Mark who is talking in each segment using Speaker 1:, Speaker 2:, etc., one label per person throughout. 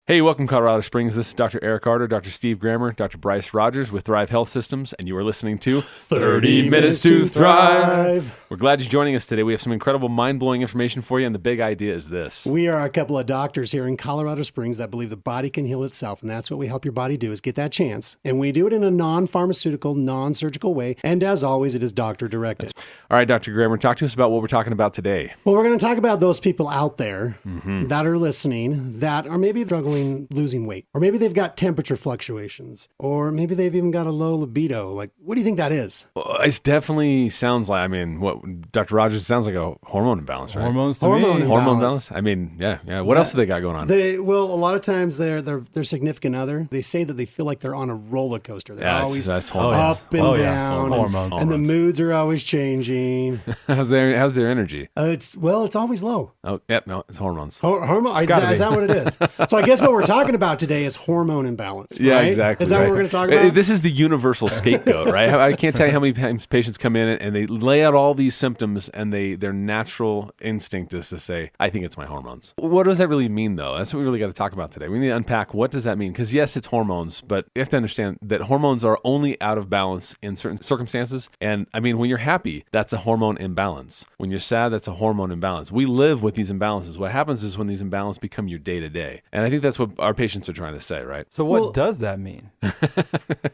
Speaker 1: Hey, welcome Colorado Springs. This is Dr. Eric Carter, Dr. Steve Grammer, Dr. Bryce Rogers with Thrive Health Systems, and you are listening to 30 Minutes to Thrive. We're glad you're joining us today. We have some incredible, mind-blowing information for you, and the big idea is this.
Speaker 2: We are a couple of doctors here in Colorado Springs that believe the body can heal itself, and that's what we help your body do, is get that chance. And we do it in a non-pharmaceutical, non-surgical way, and as always, it is doctor-directed.
Speaker 1: All right, Dr. Grammer, talk to us about what we're talking about today.
Speaker 2: Well, we're going to talk about those people out there that are listening that are maybe struggling losing weight, or maybe they've got temperature fluctuations, or maybe they've even got a low libido. Like, what do you think that is?
Speaker 1: Well, it definitely sounds like, what Dr. Rogers, sounds like a hormone imbalance, right?
Speaker 3: Hormones to
Speaker 2: Hormone
Speaker 3: me.
Speaker 1: Hormone imbalance? Yeah. What else do they got going on?
Speaker 2: Well, a lot of times their significant other, they say that they feel like they're on a roller coaster. They're always
Speaker 1: that's hormones.
Speaker 2: up and down,
Speaker 3: Hormones.
Speaker 2: and the moods are always changing.
Speaker 1: How's their energy?
Speaker 2: It's always low.
Speaker 1: Oh, yep, no, it's hormones.
Speaker 2: Hormone? Is that what it is? So I guess what we're talking about today is hormone imbalance.
Speaker 1: Yeah,
Speaker 2: right?
Speaker 1: exactly.
Speaker 2: Is that what we're going to talk about?
Speaker 1: This is the universal scapegoat, right? I can't tell you how many times patients come in and they lay out all these symptoms, and their natural instinct is to say, I think it's my hormones. What does that really mean, though? That's what we really got to talk about today. We need to unpack, what does that mean? Because yes, it's hormones, but you have to understand that hormones are only out of balance in certain circumstances. And I mean, when you're happy, that's a hormone imbalance. When you're sad, that's a hormone imbalance. We live with these imbalances. What happens is when these imbalances become your day-to-day. And I think that's what our patients are trying to say, right?
Speaker 3: So what does that mean?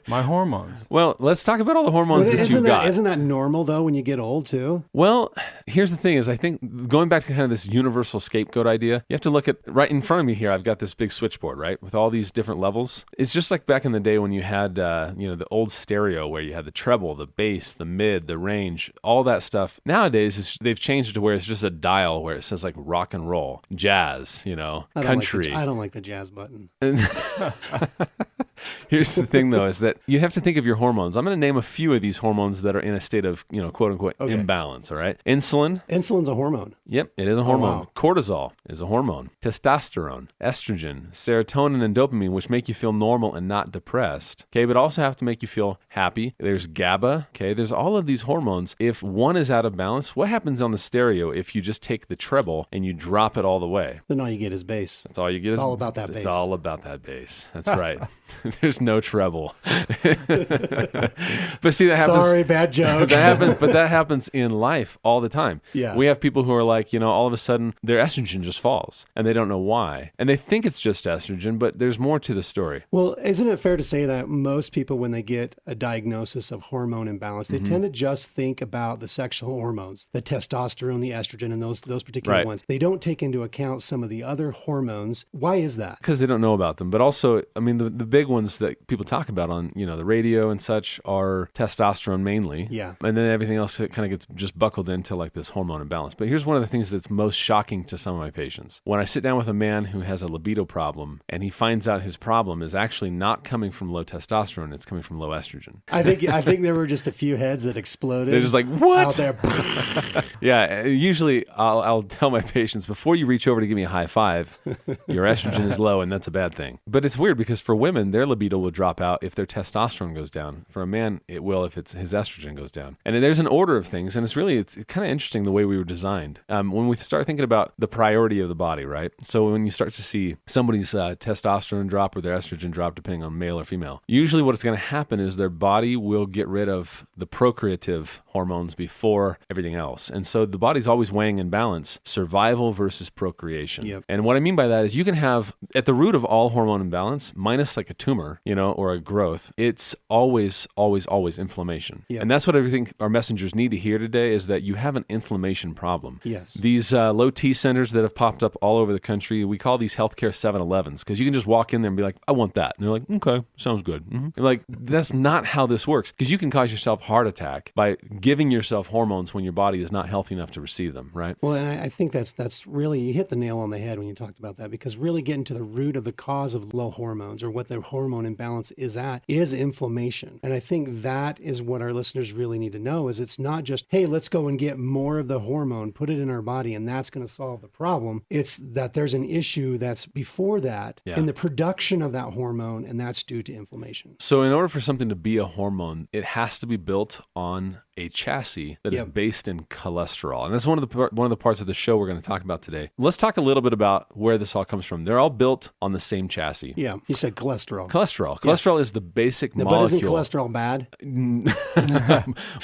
Speaker 3: My hormones.
Speaker 1: Well, let's talk about all the hormones that you've got.
Speaker 2: Isn't that normal, though, when you get old, too?
Speaker 1: Well, here's the thing is, I think going back to kind of this universal scapegoat idea, you have to look at right in front of me here. I've got this big switchboard, right, with all these different levels. It's just like back in the day when you had, the old stereo where you had the treble, the bass, the mid, the range, all that stuff. Nowadays, they've changed it to where it's just a dial where it says like rock and roll, jazz, country.
Speaker 2: I don't like the jazz button.
Speaker 1: Here's the thing, though, is that you have to think of your hormones. I'm going to name a few of these hormones that are in a state of, quote unquote, imbalance. All right. Insulin.
Speaker 2: Insulin's a hormone.
Speaker 1: Yep, it is a hormone.
Speaker 2: Wow.
Speaker 1: Cortisol is a hormone. Testosterone, estrogen, serotonin, and dopamine, which make you feel normal and not depressed. Okay, but also have to make you feel happy. There's GABA. Okay, there's all of these hormones. If one is out of balance, what happens on the stereo if you just take the treble and you drop it all the way?
Speaker 2: Then all you get is bass.
Speaker 1: That's all you get.
Speaker 2: It's all about that bass.
Speaker 1: It's all about that bass. That's right. There's no treble. But see, that happens.
Speaker 2: Sorry, bad joke.
Speaker 1: That happens in life all the time.
Speaker 2: Yeah.
Speaker 1: We have people who are like, all of a sudden their estrogen just falls and they don't know why. And they think it's just estrogen, but there's more to the story.
Speaker 2: Well, isn't it fair to say that most people, when they get a diagnosis of hormone imbalance, they tend to just think about the sexual hormones, the testosterone, the estrogen, and those particular ones. They don't take into account some of the other hormones. Why is that?
Speaker 1: Because they don't know about them. But also, I mean, the big ones that people talk about on, the radio and such are testosterone mainly.
Speaker 2: Yeah.
Speaker 1: And then everything else kind of gets just buckled into like this hormone imbalance. But here's one of the things that's most shocking to some of my patients. When I sit down with a man who has a libido problem and he finds out his problem is actually not coming from low testosterone, it's coming from low estrogen.
Speaker 2: I think there were just a few heads that exploded.
Speaker 1: They're just like, what?
Speaker 2: Out there.
Speaker 1: Yeah. Usually I'll tell my patients, before you reach over to give me a high five, your estrogen is low and that's a bad thing. But it's weird because for women, their libido will drop out if their testosterone goes down. For a man, it will if his estrogen goes down. And there's an order of things, and it's kind of interesting the way we were designed. When we start thinking about the priority of the body, right? So when you start to see somebody's testosterone drop or their estrogen drop, depending on male or female, usually what's going to happen is their body will get rid of the procreative hormones before everything else. And so the body's always weighing in balance, survival versus procreation.
Speaker 2: Yep.
Speaker 1: And what I mean by that is you can have, at the root of all hormone imbalance, minus like a tumor, or a growth, it's always inflammation.
Speaker 2: Yep.
Speaker 1: And that's what everything our messengers need to hear today is that you have an inflammation problem.
Speaker 2: Yes.
Speaker 1: These low T centers that have popped up all over the country, we call these healthcare 7-Elevens because you can just walk in there and be like, I want that. And they're like, okay, sounds good. Mm-hmm. Like, that's not how this works because you can cause yourself a heart attack by giving yourself hormones when your body is not healthy enough to receive them, right?
Speaker 2: Well, and I think that's really, you hit the nail on the head when you talked about that, because really getting to the root of the cause of low hormones or what the hormone imbalance is inflammation. And I think that is what our listeners really need to know is it's not just, hey, let's go and get more of the hormone, put it in our body, and that's going to solve the problem. It's that there's an issue that's before that in the production of that hormone, and that's due to inflammation.
Speaker 1: So in order for something to be a hormone, it has to be built on a chassis that is
Speaker 2: Yep.
Speaker 1: based in cholesterol. And that's one of the parts of the show we're going to talk about today. Let's talk a little bit about where this all comes from. They're all built on the same chassis.
Speaker 2: Yeah, you said cholesterol.
Speaker 1: Cholesterol is the basic
Speaker 2: But
Speaker 1: molecule.
Speaker 2: isn't cholesterol bad?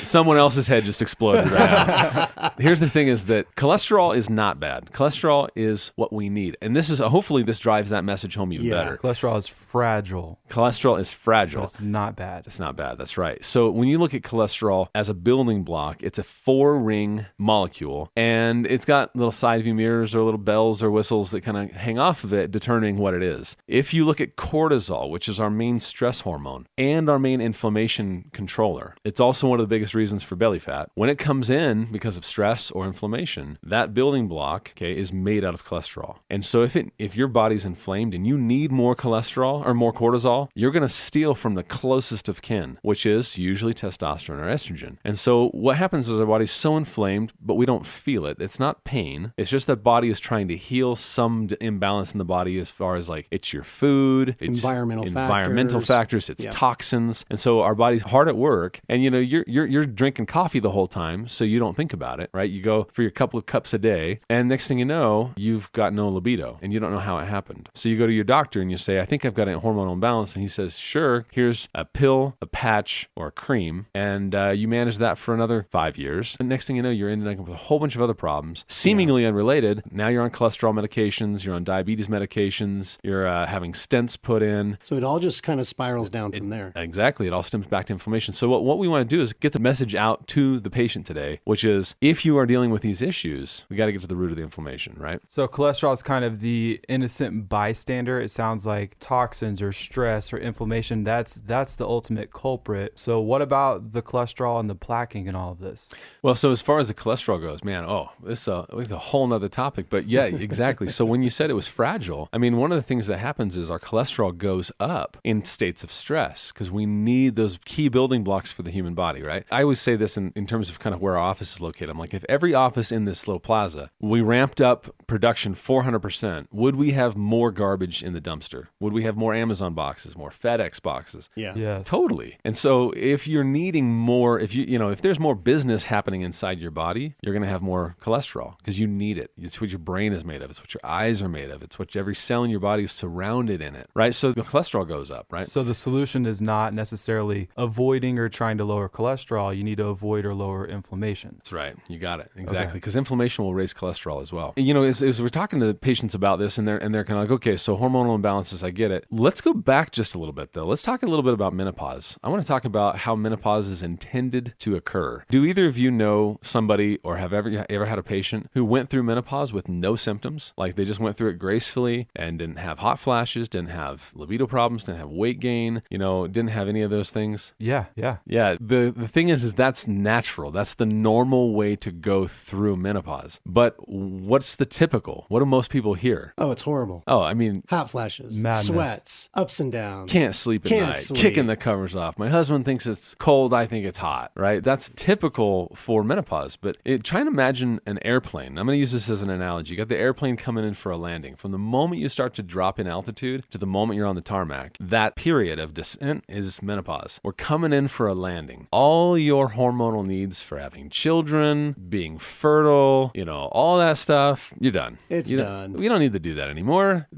Speaker 1: Someone else's head just exploded right now. Here's the thing is that cholesterol is not bad. Cholesterol is what we need. And this is, hopefully this drives that message home even better.
Speaker 3: Cholesterol is fragile.
Speaker 1: Cholesterol is fragile.
Speaker 3: It's not bad.
Speaker 1: It's not bad. That's right. So when you look at cholesterol as a building block, it's a 4-ring molecule, and it's got little side view mirrors or little bells or whistles that kind of hang off of it, determining what it is. If you look at cortisol, which is our main stress hormone and our main inflammation controller, it's also one of the biggest reasons for belly fat. When it comes in because of stress or inflammation, that building block, okay, is made out of cholesterol. And so if your body's inflamed and you need more cholesterol or more cortisol, you're going to steal from the closest of kin, which is usually testosterone or estrogen. And so what happens is our body's so inflamed, but we don't feel it. It's not pain. It's just that body is trying to heal some imbalance in the body as far as like it's your food, it's environmental factors, it's toxins. And so our body's hard at work, and you know, you're drinking coffee the whole time, so you don't think about it, right? You go for your couple of cups a day, and next thing you know, you've got no libido and you don't know how it happened. So you go to your doctor and you say, I think I've got a hormonal imbalance. And he says, sure, here's a pill, a patch, or a cream. And you manage that for another 5 years. And next thing you know, you're ending up with a whole bunch of other problems, seemingly unrelated. Now you're on cholesterol medications, you're on diabetes medications, you're having stents put in.
Speaker 2: So it all just kind of spirals down from there.
Speaker 1: Exactly. It all stems back to inflammation. So what we want to do is get the message out to the patient today, which is if you are dealing with these issues, we got to get to the root of the inflammation, right?
Speaker 3: So cholesterol is kind of the innocent bystander. It sounds like toxins or stress or inflammation. That's the ultimate culprit. So what about the cholesterol and the plaquing and all of this?
Speaker 1: Well, so as far as the cholesterol goes, man, this is a whole nother topic. But yeah, exactly. So when you said it was fragile, I mean, one of the things that happens is our cholesterol goes up in states of stress because we need those key building blocks for the human body, right? I always say this in terms of kind of where our office is located. I'm like, if every office in this little plaza, we ramped up production 400%, would we have more garbage in the dumpster? Would we have more Amazon boxes, more FedEx boxes?
Speaker 2: Yeah.
Speaker 3: Yes.
Speaker 1: Totally. And so if you're needing more, if there's more business happening inside your body, you're going to have more cholesterol because you need it. It's what your brain is made of. It's what your eyes are made of. It's what every cell in your body is surrounded in it, right? So the cholesterol goes up, right?
Speaker 3: So the solution is not necessarily avoiding or trying to lower cholesterol. You need to avoid or lower inflammation.
Speaker 1: That's right. You got it. Exactly. Because inflammation will raise cholesterol as well. You know, as we're talking to patients about this and they're kind of like, okay, so hormonal imbalances, I get it. Let's go back just a little bit though. Let's talk a little bit about menopause. I want to talk about how menopause is intended to occur. Do either of you know somebody or have ever had a patient who went through menopause with no symptoms? Like they just went through it gracefully and didn't have hot flashes, didn't have libido problems, didn't have weight gain, didn't have any of those things?
Speaker 3: Yeah.
Speaker 1: Yeah. The thing is that's natural. That's the normal way to go through menopause. But what's the typical? What do most people hear?
Speaker 2: Oh, it's horrible.
Speaker 1: Oh, I mean,
Speaker 2: Hot flashes,
Speaker 3: Madness.
Speaker 2: Sweats, ups and downs.
Speaker 1: can't sleep at night, kicking the covers off. My husband thinks it's cold. I think it's hot, right? That's typical for menopause. But try and imagine an airplane. I'm going to use this as an analogy. You got the airplane coming in for a landing. From the moment you start to drop in altitude to the moment you're on the tarmac, that period of descent is menopause. We're coming in for a landing. All your hormonal needs for having children, being fertile, all that stuff, you're done.
Speaker 2: It's done.
Speaker 1: We don't need to do that anymore.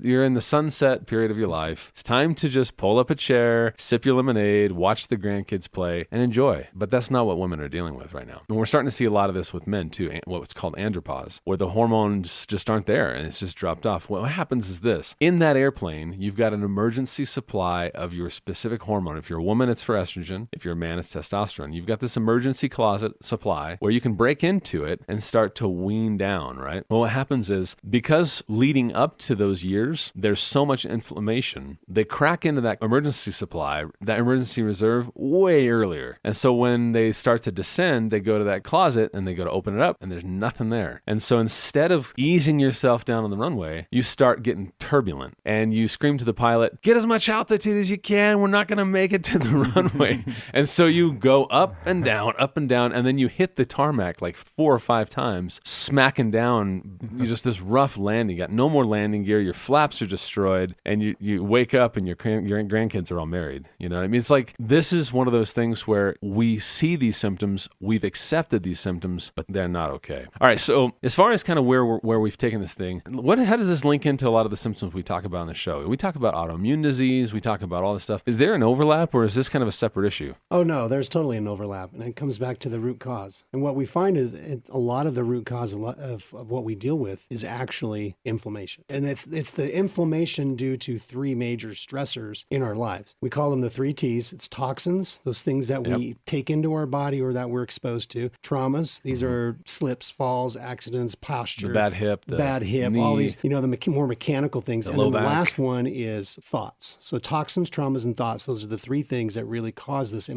Speaker 1: You're in the sunset period of your life. It's time to just pull up a chair, sip your lemonade, watch the grandkids play, and enjoy. But that's not what women are dealing with right now. And we're starting to see a lot of this with men too, what's called andropause, where the hormones just aren't there and it's just dropped off. What happens is this. In that airplane, you've got an emergency supply of your specific hormone. If you're a woman, it's for estrogen. If you're a man, it's testosterone. You've got this emergency closet supply where you can break into it and start to wean down, right? Well, what happens is because leading up to those years, there's so much inflammation, they crack into that emergency supply, that emergency reserve way earlier. And so when they start to descend, they go to that closet and they go to open it up and there's nothing there. And so instead of easing yourself down on the runway, you start getting turbulent and you scream to the pilot, get as much altitude as you can. We're not going to make it to the runway. And so you go up and down, and then you hit the tarmac like 4 or 5 times, smacking down just this rough landing. You got no more landing gear. Your flaps are destroyed and you wake up and your grandkids are all married. You know what I mean? It's like, this is one of those things where we we see these symptoms, we've accepted these symptoms, but they're not okay. All right, so as far as kind of where we've taken this thing, how does this link into a lot of the symptoms we talk about on the show? We talk about autoimmune disease, we talk about all this stuff. Is there an overlap, or is this kind of a separate issue?
Speaker 2: Oh, no, there's totally an overlap, and it comes back to the root cause. And what we find is a lot of the root cause of what we deal with is actually inflammation. And it's the inflammation due to three major stressors in our lives. We call them the three T's. It's toxins, those things that we take into our body or that we're exposed to. Traumas, these are slips, falls, accidents, posture.
Speaker 1: The bad hip, knee,
Speaker 2: all these, the more mechanical things. And then the
Speaker 1: back.
Speaker 2: last one is thoughts. So toxins, traumas, and thoughts, those are the three things that really cause this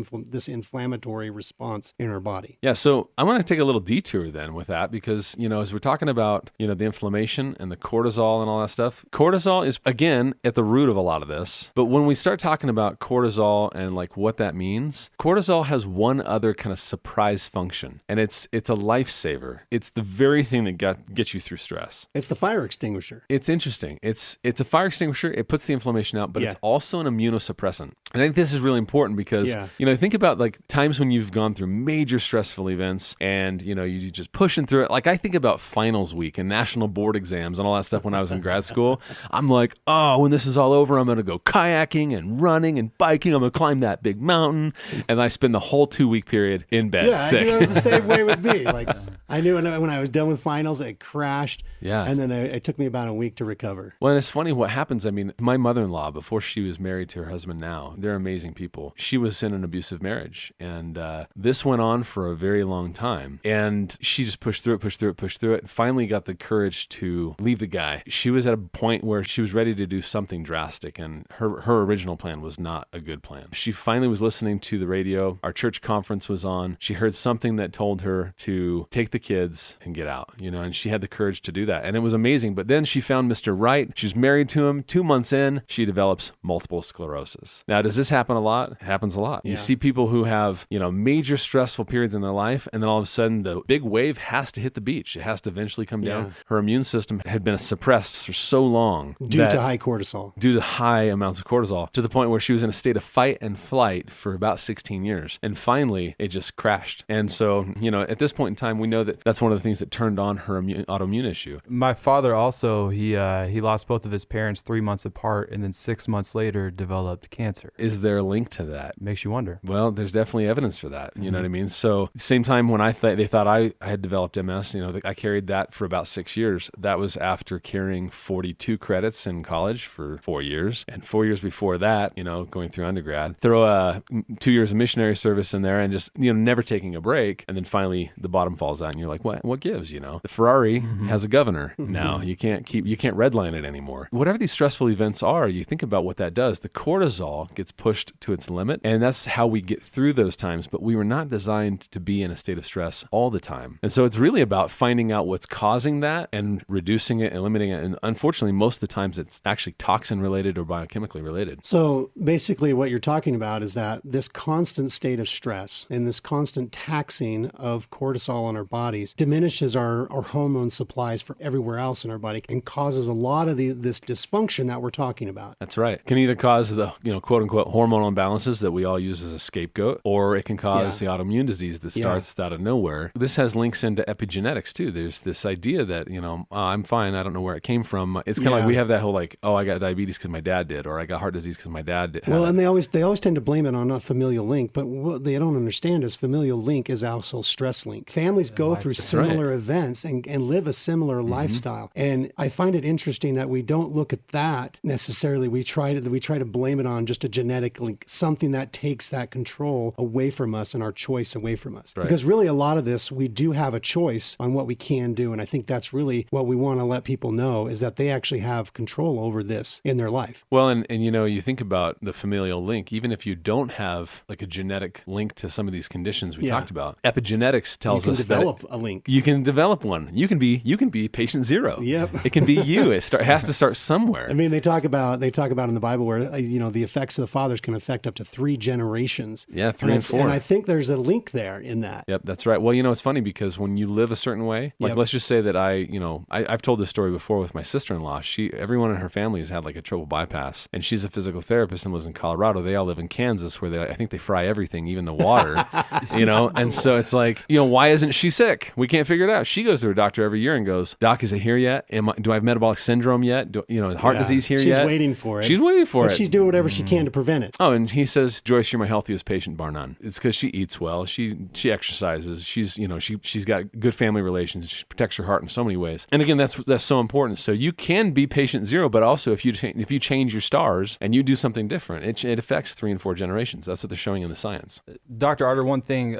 Speaker 2: inflammatory response in our body.
Speaker 1: Yeah, so I want to take a little detour then with that because, as we're talking about, the inflammation and the cortisol and all that stuff, cortisol is, again, at the root of a lot of this. But when we start talking about cortisol and like what that means, cortisol has one other kind of surprise function, and it's a lifesaver. It's the very thing that gets you through stress.
Speaker 2: It's the fire extinguisher.
Speaker 1: It's interesting. It's a fire extinguisher. It puts the inflammation out, but it's also an immunosuppressant. And I think this is really important because, think about like times when you've gone through major stressful events and, you're just pushing through it. Like I think about finals week and national board exams and all that stuff when I was in grad school. I'm like, oh, when this is all over, I'm going to go kayaking and running and biking. I'm going to climb that big mountain. And I spend the whole 2-week period in bed sick.
Speaker 2: I knew it was the same way with me. Like I knew when I was done with finals, it crashed.
Speaker 1: Yeah.
Speaker 2: And then it took me about a week to recover.
Speaker 1: Well, and it's funny what happens. I mean, my mother-in-law, before she was married to her husband now, they're amazing people. She was in an abusive marriage. And this went on for a very long time. And she just pushed through it, and finally got the courage to leave the guy. She was at a point where she was ready to do something drastic, and her original plan was not a good plan. She finally was listening to the radio. Our church conference was on. She heard something that told her to take the kids and get out, and she had the courage to do that. And it was amazing. But then she found Mr. Right. She's married to him. 2 months in, she develops multiple sclerosis. Now, does this happen a lot? It happens a lot. You see people who have, major stressful periods in their life, and then all of a sudden the big wave has to hit the beach. It has to eventually come down. Her immune system had been suppressed for so long.
Speaker 2: Due to high cortisol.
Speaker 1: Due to high amounts of cortisol, to the point where she was in a state of fight and flight for about 16 years. And finally, it just crashed. And so, at this point in time, we know that that's one of the things that turned on her autoimmune issue.
Speaker 3: My father also, he lost both of his parents 3 months apart, and then 6 months later developed cancer.
Speaker 1: Is there a link to that?
Speaker 3: Makes you wonder.
Speaker 1: Well, there's definitely evidence for that. You know what I mean? So same time when they thought I had developed MS, I carried that for about 6 years. That was after carrying 42 credits in college for 4 years. And 4 years before that, going through undergrad, throw 2 years of missionary service in there and just, never taking a break. And then finally the bottom falls out and you're like, what gives, The Ferrari has a governor now. You can't redline it anymore. Whatever these stressful events are, you think about what that does. The cortisol gets pushed to its limit, and that's how we get through those times. But we were not designed to be in a state of stress all the time. And so it's really about finding out what's causing that and reducing it, eliminating it. And unfortunately, most of the times it's actually toxin related or biochemically related.
Speaker 2: So basically what you're talking about is that this constant state of stress and this constant taxing of cortisol in our bodies diminishes our hormone supplies for everywhere else in our body and causes a lot of this dysfunction that we're talking about.
Speaker 1: That's right. It can either cause the, quote unquote, hormonal imbalances that we all use as a scapegoat, or it can cause the autoimmune disease that starts out of nowhere. This has links into epigenetics too. There's this idea that, I'm fine. I don't know where it came from. It's kind of like we have that whole like, I got diabetes because my dad did, or I got heart disease because my dad did.
Speaker 2: Well, and they always tend to blame it on a familial link, but what they don't understand is familial link is also stress link. Families go through similar events and live a similar lifestyle. And I find it interesting that we don't look at that necessarily. We try to blame it on just a genetic link, something that takes that control away from us and our choice away from us. Right. Because really a lot of this, we do have a choice on what we can do. And I think that's really what we want to let people know, is that they actually have control over this in their life.
Speaker 1: Well, and you think about the familial link, even if you don't have like a genetic link to some of these conditions we talked about, epigenetics tells us that
Speaker 2: you can develop a link.
Speaker 1: You can develop one. You can be patient zero.
Speaker 2: Yep.
Speaker 1: It can be you. It has to start somewhere.
Speaker 2: I mean, they talk about in the Bible where, the effects of the fathers can affect up to 3 generations.
Speaker 1: Yeah, 3 and 4.
Speaker 2: And I think there's a link there in that.
Speaker 1: Yep, that's right. Well, it's funny because when you live a certain way, like let's just say that I've told this story before with my sister-in-law. Everyone in her family has had like a triple bypass, and she's a physical therapist and lives in Colorado. They all live in Kansas, where I think they fry everything, even the the water, And so it's like, why isn't she sick? We can't figure it out. She goes to her doctor every year and goes, Doc, is it here yet? Do I have metabolic syndrome yet? Heart disease here yet?
Speaker 2: She's waiting for it.
Speaker 1: She's waiting for it.
Speaker 2: She's doing whatever she can to prevent it.
Speaker 1: Oh, and he says, Joyce, you're my healthiest patient, bar none. It's because she eats well. She exercises. She's got good family relations. She protects her heart in so many ways. And again, that's so important. So you can be patient zero, but also if you change your stars and you do something different, it affects 3 and 4 generations. That's what they're showing in the science.
Speaker 3: Dr. Arter, one thing,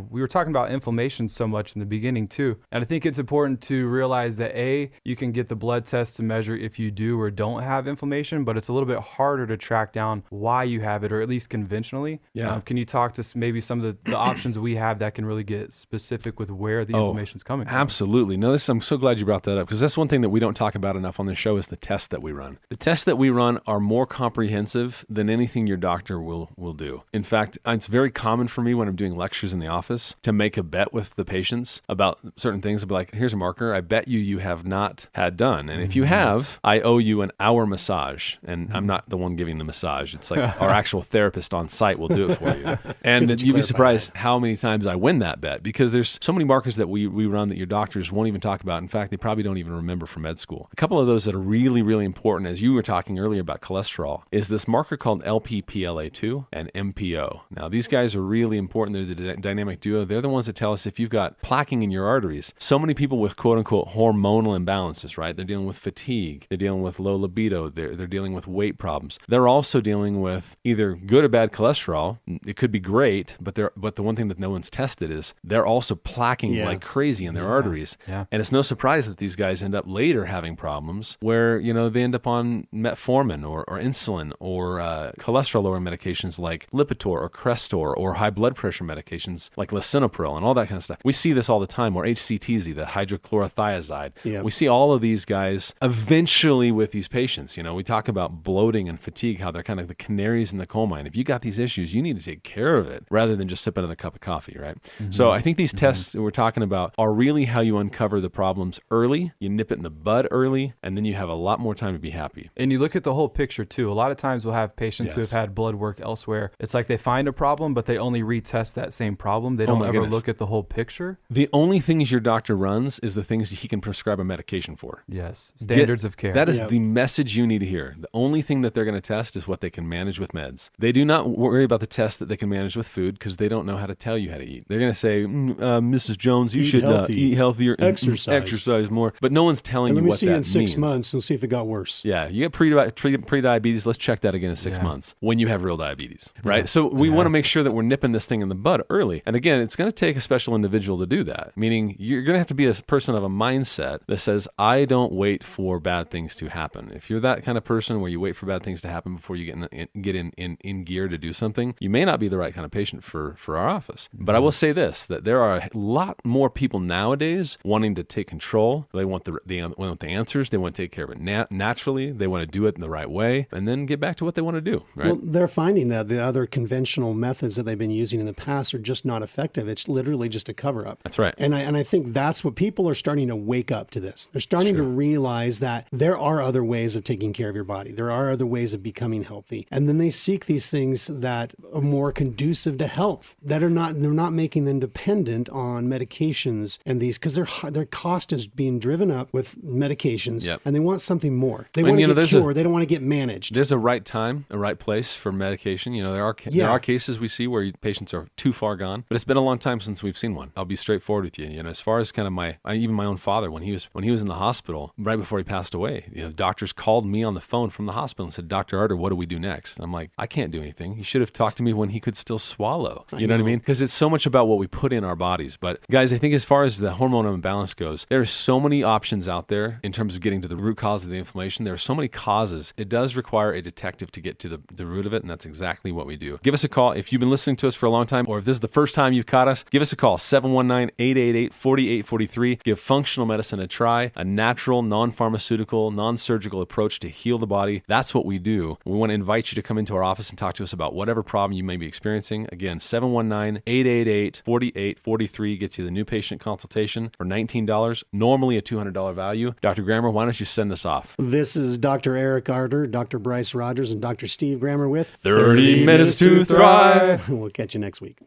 Speaker 3: we were talking about inflammation so much in the beginning too. And I think it's important to realize that you can get the blood test to measure if you do or don't have inflammation, but it's a little bit harder to track down why you have it, or at least conventionally.
Speaker 1: Yeah.
Speaker 3: Can you talk to maybe some of the options we have that can really get specific with where the inflammation is coming from?
Speaker 1: Absolutely. No, I'm so glad you brought that up, because that's one thing that we don't talk about enough on the show is the tests that we run. The tests that we run are more comprehensive than anything your doctor will do. In fact, it's very common for me when I'm doing lectures in the office to make a bet with the patients about certain things. I'll be like, here's a marker. I bet you have not had done. And if you have, I owe you an hour massage. And I'm not the one giving the massage. It's like our actual therapist on site will do it for you. And you'd be surprised how many times I win that bet, because there's so many markers that we run that your doctors won't even talk about. In fact, they probably don't even remember from med school. A couple of those that are really, really important, as you were talking earlier about cholesterol, is this marker called LPPLA2 and MPO. Now, these guys are really important. They're the dynamic duo. They're the ones that tell us if you've got plaquing in your arteries. So many people with quote-unquote hormonal imbalances, right? They're dealing with fatigue. They're dealing with low libido. They're dealing with weight problems. They're also dealing with either good or bad cholesterol. It could be great, but the one thing that no one's tested is they're also plaquing like crazy in their arteries.
Speaker 3: Yeah.
Speaker 1: And it's no surprise that these guys end up later having problems where, they end up on metformin or insulin or cholesterol-lowering medications like Lipitor or Crestor, or high blood pressure medications like lisinopril and all that kind of stuff. We see this all the time, or HCTZ, the hydrochlorothiazide.
Speaker 2: Yeah.
Speaker 1: We see all of these guys eventually with these patients. We talk about bloating and fatigue, how they're kind of the canaries in the coal mine. If you got these issues, you need to take care of it rather than just sip another cup of coffee, right? Mm-hmm. So I think these tests that we're talking about are really how you uncover the problems early, you nip it in the bud early, and then you have a lot more time to be happy.
Speaker 3: And you look at the whole picture too. A lot of times we'll have patients who have had blood work elsewhere. It's like they find a problem, but they only retest that same problem. They don't ever look at the whole picture.
Speaker 1: The only things your doctor runs is the things he can prescribe a medication for.
Speaker 3: Yes. Standards of care.
Speaker 1: That is the message you need to hear. The only thing that they're going to test is what they can manage with meds. They do not worry about the test that they can manage with food, because they don't know how to tell you how to eat. They're going to say, Mrs. Jones, you should eat healthier and exercise more. But no one's telling you what that means.
Speaker 2: Let me see in 6 months and see if it got worse.
Speaker 1: Yeah, you get pre-diabetes. Let's check that again in 6 months when you have real diabetes, right? So we want to make sure that we're nipping this thing in the bud early. And again, it's going to take a special individual to do that, meaning you're going to have to be a person of a mindset that says, I don't wait for bad things to happen. If you're that kind of person where you wait for bad things to happen before you get in gear to do something, you may not be the right kind of patient for our office. But I will say this, that there are a lot more people nowadays wanting to take control. They want the answers. They want to take care of it naturally. They want to do it in the right way and then get back to what they want to do, right?
Speaker 2: Well, they're finding that the other conventional methods that they've been using in the past are just not effective. It's literally just a cover-up.
Speaker 1: That's right.
Speaker 2: And I think that's what people are starting to wake up to this. They're starting to realize that there are other ways of taking care of your body. There are other ways of becoming healthy. And then they seek these things that are more conducive to health, that they're not making them dependent on medications and these, because their cost is being driven up with medications, and they want something more. They want to get cured. They don't want to get managed.
Speaker 1: There's a right time, a right place for medication. There are cases we see where patients are too far gone, but it's been a long time since we've seen one. I'll be straightforward with you. As far as kind of even my own father, when he was in the hospital right before he passed away, doctors called me on the phone from the hospital and said, Dr. Arter, what do we do next? And I'm like, I can't do anything. He should have talked to me when he could still swallow. You know what I mean? Because it's so much about what we put in our bodies. But guys, I think as far as the hormonal imbalance goes, there are so many options out there in terms of getting to the root cause of the inflammation. There are so many causes. It does require a detective to get to the root of it, and that's exactly what we do. Give us a call. If you've been listening to us for a long time, or if this is the first time you've caught us, give us a call, 719-888-4843. Give functional medicine a try, a natural, non-pharmaceutical, non-surgical approach to heal the body. That's what we do. We want to invite you to come into our office and talk to us about whatever problem you may be experiencing. Again, 719-888-4843 gets you the new patient consultation for $19, normally a $200 value. Dr. Grammer, why don't you send us off?
Speaker 2: This is Dr. Eric Arter, Dr. Bryce Rogers, and Dr. Steve Grammer with
Speaker 1: 30 Minutes to Thrive.
Speaker 2: We'll catch you next week.